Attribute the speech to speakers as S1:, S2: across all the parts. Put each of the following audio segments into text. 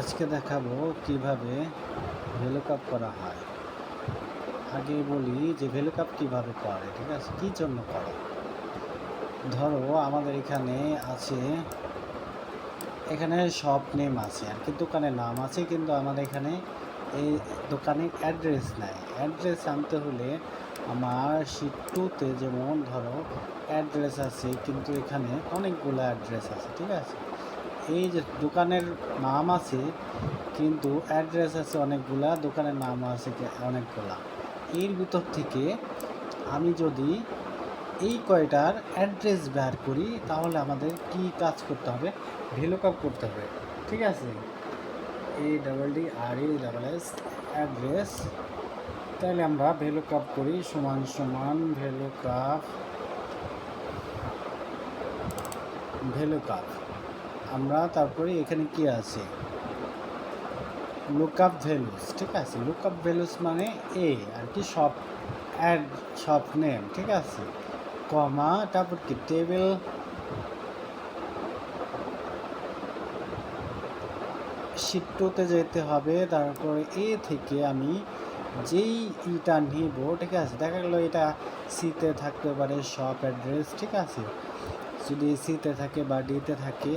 S1: আজকে দেখাবো কিভাবে ভেলুকাপ করা হয়। আগে বলি যে ভেলুকাপ কিভাবে করে, ঠিক আছে, কি জন্য করে। ধরো আমাদের এখানে আছে, এখানে শপ নেম আছে আর কি, দোকানের নাম আছে, কিন্তু আমাদের এখানে এই দোকানের অ্যাড্রেস নাই। অ্যাড্রেস আনতে হলে আমার শিট 2-তে যেমন ধরো অ্যাড্রেস আছে, কিন্তু এখানে অনেকগুলো অ্যাড্রেস আছে, ঠিক আছে। এই যে দোকানের নাম আছে কিন্তু অ্যাড্রেস আছে অনেকগুলা, দোকানের নাম আছে অনেকগুলা। এর ভিতর থেকে আমি যদি এই কয়টার অ্যাড্রেস বের করি তাহলে আমাদের কি কাজ করতে হবে, ভেলুকাপ করতে হবে, ঠিক আছে। ADDRESS অ্যাড্রেস, তাহলে আমরা ভেলুকাপ করি সমান সমান ভেলুকাপ আমরা তারপরে এখানে কি আছে, লুকআপ ভ্যালুস, ঠিক আছে। লুকআপ ভ্যালুস মানে আর কি শপ নেম, ঠিক আছে, কমা, তারপর কি টেবিল শিট 2-তে যেতে হবে। তারপরে থেকে আমি যেই ইটা নিব, ঠিক আছে, দেখা গেলো এটা সিতে থাকতে পারে শপ অ্যাড্রেস, ঠিক আছে। যদি সিতে থাকে বা ডিতে থাকে,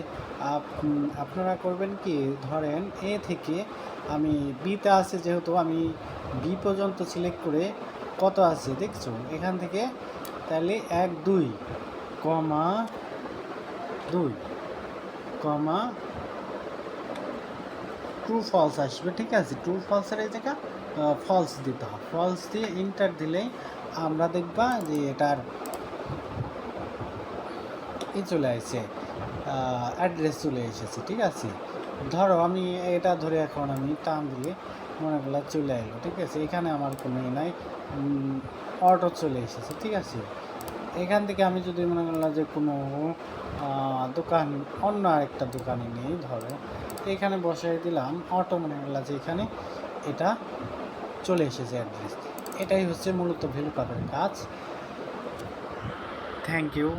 S1: আপনারা করবেন কি, ধরেন থেকে আমি বিতে আছে, যেহেতু আমি বি পর্যন্ত সিলেক্ট করে কত আছে দেখছো এখান থেকে, তাহলে 1 2 কমা 2 কমা ট্রু ফলস আসবে, ঠিক আছে। ট্রু ফলসের এই জায়গা ফলস দিতে হবে, ফলস দিয়ে ইন্টার দিলেই আমরা দেখবা যে এটার চলে আসছে, অ্যাড্রেস চলে এসেছে, ঠিক আছে। ধরো আমি এটা ধরে এখন আমি টান দিলে মনে করলাম চলে এলো, ঠিক আছে। এখানে আমার কোনো নাই, অটো চলে এসেছে, ঠিক আছে। এখান থেকে আমি যদি মনে করলাম যে কোনো দোকান, অন্য আরেকটা দোকানে নেই, ধরো এখানে বসাই দিলাম, অটো মনে করলাম যে এখানে এটা চলে এসেছে অ্যাড্রেস। এটাই হচ্ছে মূলত ভেলুকাপের কাজ। Thank you.